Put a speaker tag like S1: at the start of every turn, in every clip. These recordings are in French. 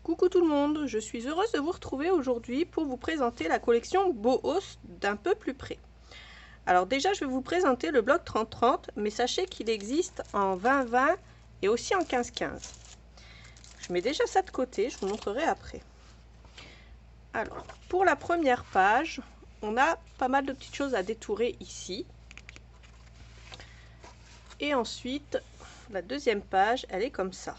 S1: Coucou tout le monde, je suis heureuse de vous retrouver aujourd'hui pour vous présenter la collection Bohos d'un peu plus près. Alors déjà, je vais vous présenter le bloc 30-30, mais sachez qu'il existe en 20-20 et aussi en 15-15. Je mets déjà ça de côté, je vous montrerai après. Alors, pour la première page, on a pas mal de petites choses à détourer ici. Et ensuite, la deuxième page, elle est comme ça.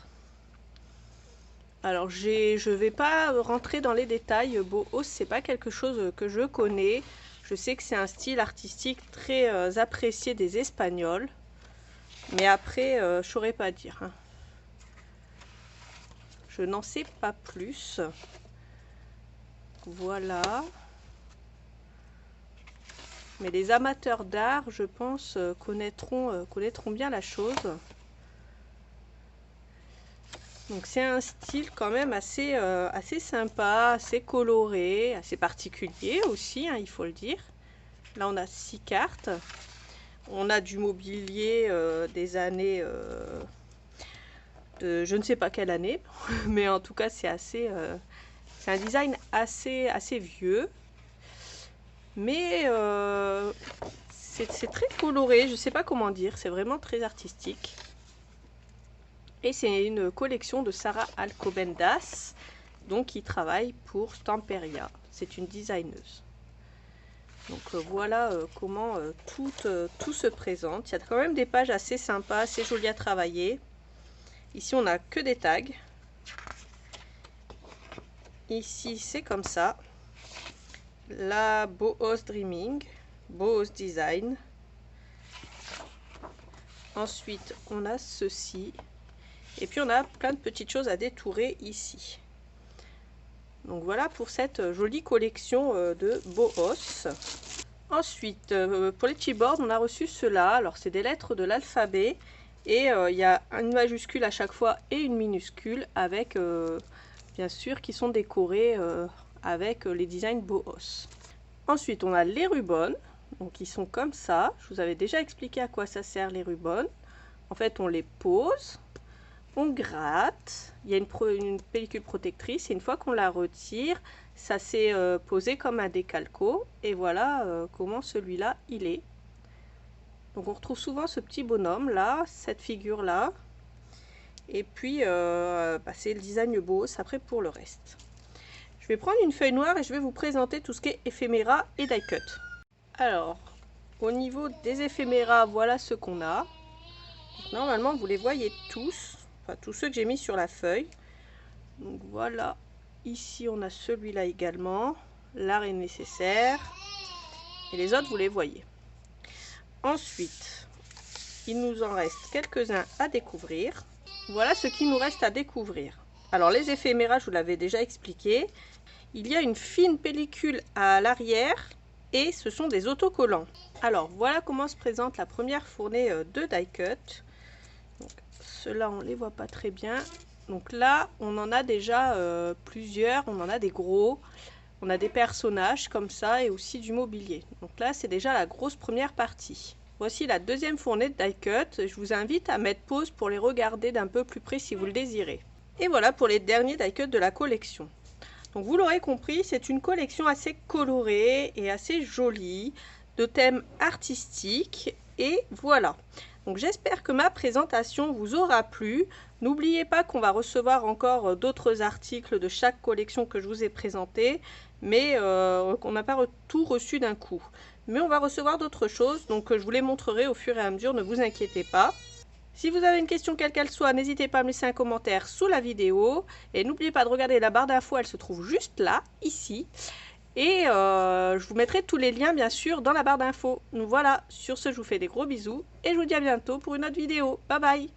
S1: Alors je ne vais pas rentrer dans les détails, Bohos c'est pas quelque chose que je connais. Je sais que c'est un style artistique très apprécié des Espagnols. Mais après, je ne saurais pas dire. Hein. Je n'en sais pas plus. Voilà. Mais les amateurs d'art, je pense, connaîtront bien la chose. Donc c'est un style quand même assez sympa, assez coloré, assez particulier aussi, hein, il faut le dire. Là on a 6 cartes. On a du mobilier des années de je ne sais pas quelle année, mais en tout cas c'est c'est un design assez vieux. Mais c'est très coloré, je ne sais pas comment dire, c'est vraiment très artistique. Et c'est une collection de Sara Alcobendas, donc qui travaille pour Stamperia. C'est une designeuse. Donc voilà comment tout se présente. Il y a quand même des pages assez sympas, assez jolies à travailler. Ici, on n'a que des tags. Ici, c'est comme ça. La Bohos Dreaming, Bohos Design. Ensuite, on a ceci. Et puis on a plein de petites choses à détourer ici. Donc voilà pour cette jolie collection de Bohos. Ensuite, pour les chipboards, on a reçu cela. Alors c'est des lettres de l'alphabet. Et il y a une majuscule à chaque fois et une minuscule avec, bien sûr, qui sont décorés avec les designs Bohos. Ensuite, on a les rubans. Donc ils sont comme ça. Je vous avais déjà expliqué à quoi ça sert les rubans. En fait, on les pose. On gratte, il y a une pellicule protectrice et une fois qu'on la retire, ça s'est posé comme un décalco et voilà comment celui-là il est. Donc on retrouve souvent ce petit bonhomme là, cette figure là, et puis c'est le design Bohos après pour le reste. Je vais prendre une feuille noire et je vais vous présenter tout ce qui est éphéméra et die cut. Alors, au niveau des éphéméras, voilà ce qu'on a. Donc, normalement vous les voyez tous. Enfin, tous ceux que j'ai mis sur la feuille. Donc voilà, ici on a celui-là également, l'art est nécessaire, et les autres vous les voyez. Ensuite, il nous en reste quelques-uns à découvrir. Voilà ce qu'il nous reste à découvrir. Alors les éphéméras, je vous l'avais déjà expliqué. Il y a une fine pellicule à l'arrière et ce sont des autocollants. Alors voilà comment se présente la première fournée de die cut. Ceux-là, on ne les voit pas très bien. Donc là, on en a déjà plusieurs. On en a des gros. On a des personnages comme ça et aussi du mobilier. Donc là, c'est déjà la grosse première partie. Voici la deuxième fournée de die cut. Je vous invite à mettre pause pour les regarder d'un peu plus près si vous le désirez. Et voilà pour les derniers die cut de la collection. Donc vous l'aurez compris, c'est une collection assez colorée et assez jolie, de thèmes artistiques. Et voilà. Donc j'espère que ma présentation vous aura plu. N'oubliez pas qu'on va recevoir encore d'autres articles de chaque collection que je vous ai présenté, mais qu'on n'a pas tout reçu d'un coup. Mais on va recevoir d'autres choses, donc je vous les montrerai au fur et à mesure, ne vous inquiétez pas. Si vous avez une question quelle qu'elle soit, n'hésitez pas à me laisser un commentaire sous la vidéo. Et n'oubliez pas de regarder la barre d'infos, elle se trouve juste là, ici. Et je vous mettrai tous les liens bien sûr dans la barre d'infos. Donc voilà, sur ce je vous fais des gros bisous et je vous dis à bientôt pour une autre vidéo. Bye bye!